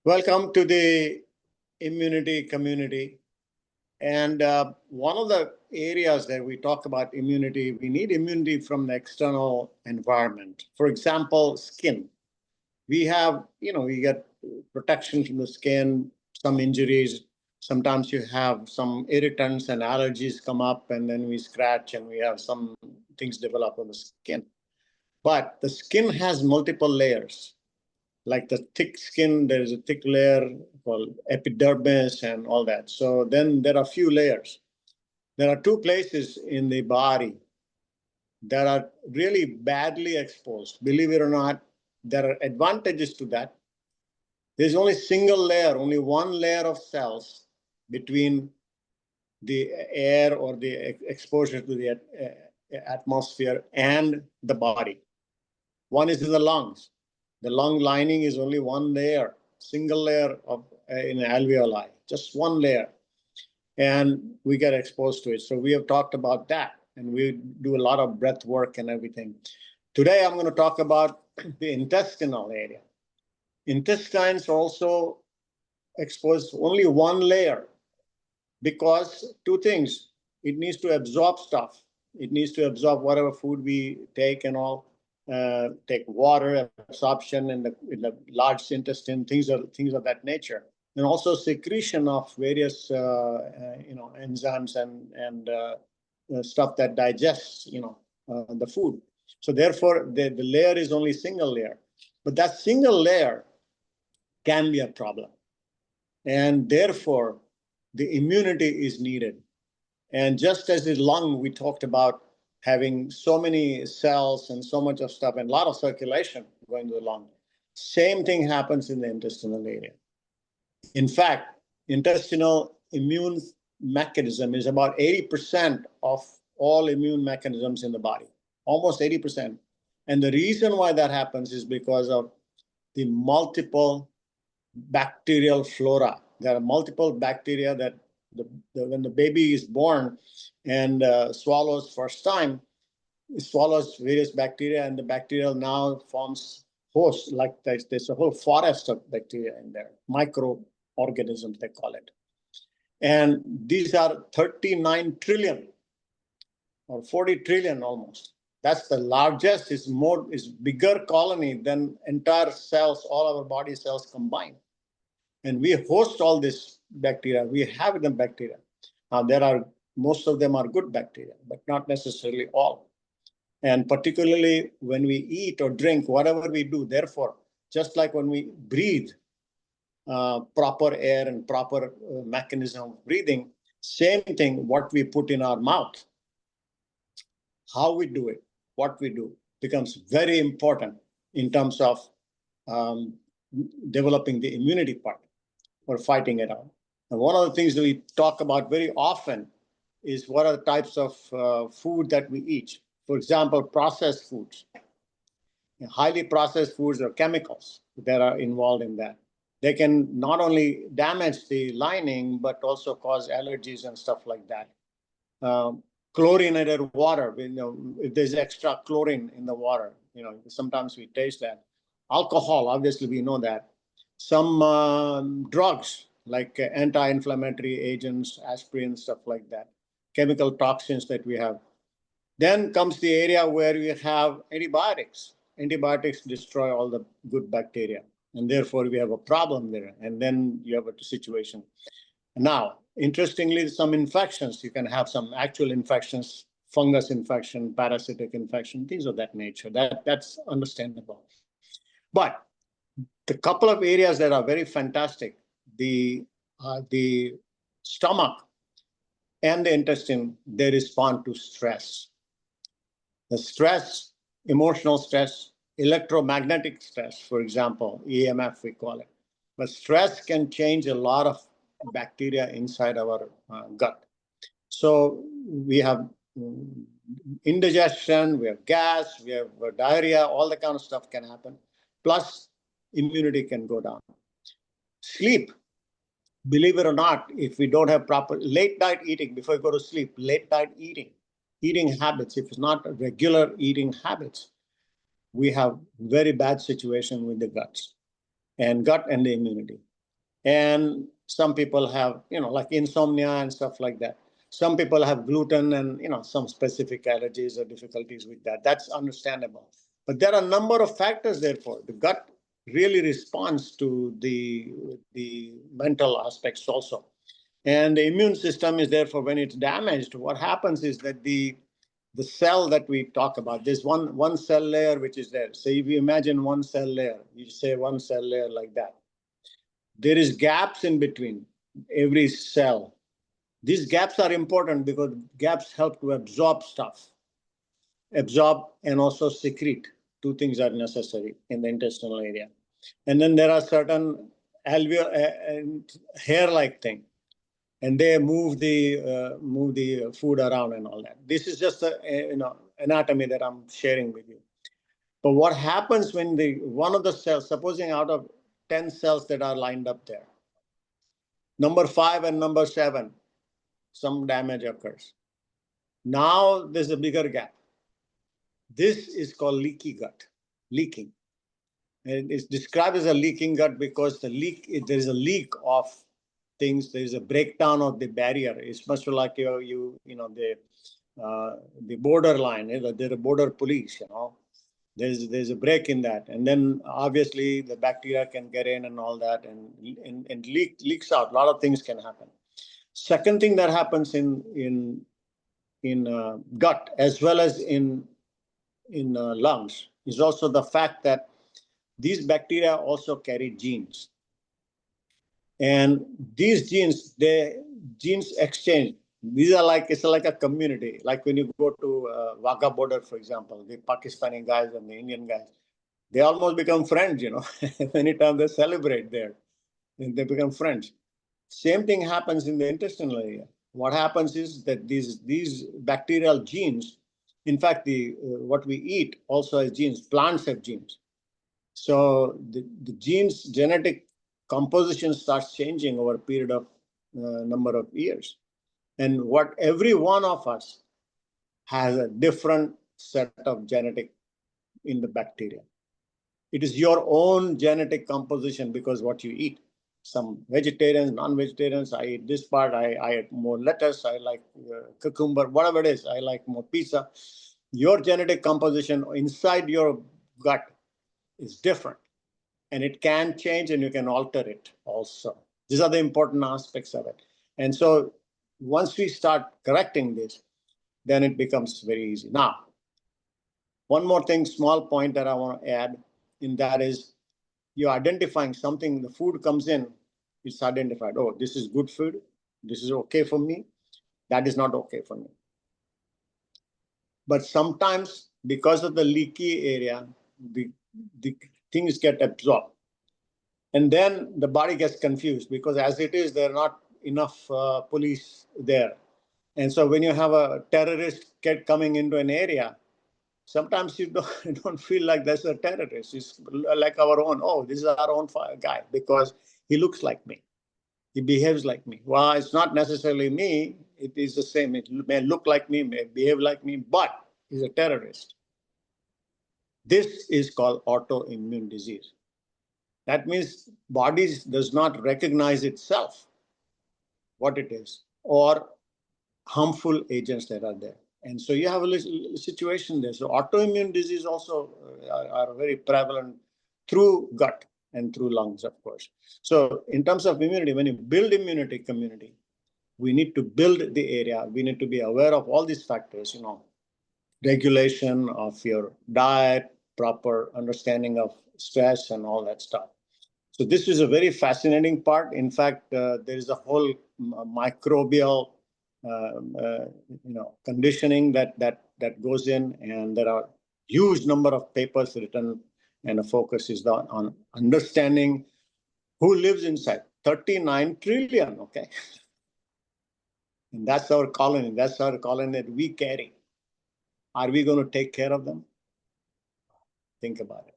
Welcome to the immunity community. And one of the areas that we talk about immunity, we need immunity from the external environment. For example, skin. We have, we get protection from the skin, some injuries. Sometimes you have some irritants and allergies come up, and then we scratch and we have some things develop on the skin. But the skin has multiple layers. Like the thick skin, there is a thick layer called epidermis and all that. So then there are a few layers. There are two places in the body that are really badly exposed. Believe it or not, there are advantages to that. There's only single layer, only one layer of cells between the air or the exposure to the atmosphere and the body. One is in the lungs. The lung lining is only one layer, single layer of in alveoli, just one layer. And we get exposed to it. So we have talked about that, and we do a lot of breath work and everything. Today, I'm going to talk about the intestinal area. Intestines are also exposed to only one layer because two things. It needs to absorb stuff. It needs to absorb whatever food we take and all. Take water absorption in the large intestine, things of that nature, and also secretion of various enzymes and stuff that digests the food. So therefore, the layer is only single layer, but that single layer can be a problem, and therefore the immunity is needed. And just as the lung, we talked about having so many cells and so much of stuff and a lot of circulation going to the lung. Same thing happens in the intestinal area. In fact, intestinal immune mechanism is about 80% of all immune mechanisms in the body, almost 80%. And the reason why that happens is because of the multiple bacterial flora. There are multiple bacteria that when the baby is born and swallows first time, it swallows various bacteria, and the bacteria now forms hosts. Like there's a whole forest of bacteria in there, microorganisms they call it. And these are 39 trillion or 40 trillion almost. That's the largest, is bigger colony than entire cells, all our body cells combined. And we host all this bacteria. We have the bacteria. Most of them are good bacteria, but not necessarily all. And particularly when we eat or drink, whatever we do, therefore, just like when we breathe, proper air and proper mechanism of breathing, same thing, what we put in our mouth, how we do it, what we do becomes very important in terms of developing the immunity part or fighting it out. And one of the things that we talk about very often is what are the types of food that we eat. For example, processed foods. Highly processed foods or chemicals that are involved in that. They can not only damage the lining, but also cause allergies and stuff like that. Chlorinated water, if there's extra chlorine in the water, sometimes we taste that. Alcohol, obviously we know that. Some drugs like anti-inflammatory agents, aspirin, stuff like that. Chemical toxins that we have. Then comes the area where we have antibiotics. Antibiotics destroy all the good bacteria, and therefore we have a problem there. And then you have a situation. Now, interestingly, some infections, you can have some actual infections, fungus infection, parasitic infection, things of that nature. That's understandable. But the couple of areas that are very fantastic, the stomach and the intestine, they respond to stress. The stress, emotional stress, electromagnetic stress, for example, EMF we call it. But stress can change a lot of bacteria inside our gut. So we have indigestion, we have gas, we have diarrhea, all that kind of stuff can happen. Plus, immunity can go down. Sleep, believe it or not, if we don't have proper late night eating, before you go to sleep, late night eating habits, if it's not regular eating habits, we have very bad situation with the gut and the immunity. And some people have, like insomnia and stuff like that. Some people have gluten and, some specific allergies or difficulties with that. That's understandable. But there are a number of factors, therefore. The gut really responds to the mental aspects also. And the immune system is therefore, when it's damaged, what happens is that the cell that we talk about, there's one cell layer which is there. So if you imagine one cell layer, you say one cell layer like that. There is gaps in between every cell. These gaps are important because gaps help to absorb stuff, absorb and also secrete. Two things are necessary in the intestinal area. And then there are certain and hair-like thing, and they move the food around and all that. This is just anatomy that I'm sharing with you. But what happens when one of the cells, supposing out of 10 cells that are lined up there, number 5 and number 7, some damage occurs. Now there's a bigger gap. This is called leaky gut, leaking. And it's described as a leaking gut because there is a leak of things. There is a breakdown of the barrier. It's much like the borderline. There's a border police. There's a break in that, and then obviously the bacteria can get in and all that, and leaks out. A lot of things can happen. Second thing that happens in gut as well as in lungs is also the fact that these bacteria also carry genes. And these genes exchange. It's like a community. Like when you go to Wagah border, for example, the Pakistani guys and the Indian guys, they almost become friends, Anytime they celebrate there, and they become friends. Same thing happens in the intestinal area. What happens is that these bacterial genes, in fact, what we eat also has genes. Plants have genes. So the genes genetic composition starts changing over a period of number of years. And every one of us has a different set of genetic in the bacteria. It is your own genetic composition because what you eat. Some vegetarians, non-vegetarians, I eat this part, I eat more lettuce, I like cucumber, whatever it is, I like more pizza. Your genetic composition inside your gut is different. And it can change and you can alter it also. These are the important aspects of it. And so once we start correcting this, then it becomes very easy. Now, one more thing, small point that I want to add in that is you're identifying something, the food comes in, it's identified. Oh, this is good food. This is okay for me. That is not okay for me. But sometimes because of the leaky area, the things get absorbed. And then the body gets confused because as it is, there are not enough police there. And so when you have a terrorist coming into an area, sometimes you don't feel like that's a terrorist. It's like our own, oh, this is our own guy because he looks like me. He behaves like me. Well, it's not necessarily me. It is the same. It may look like me, may behave like me, but he's a terrorist. This is called autoimmune disease. That means body does not recognize itself what it is or harmful agents that are there. And so you have a situation there. So autoimmune disease also are very prevalent through gut and through lungs, of course. So in terms of immunity, when you build immunity community, we need to build the area. We need to be aware of all these factors, regulation of your diet, proper understanding of stress and all that stuff. So this is a very fascinating part. In fact, there is a whole microbial, conditioning that goes in, and there are huge number of papers written, and the focus is on understanding who lives inside. 39 trillion, okay? And that's our colony. That's our colony that we carry. Are we going to take care of them? Think about it.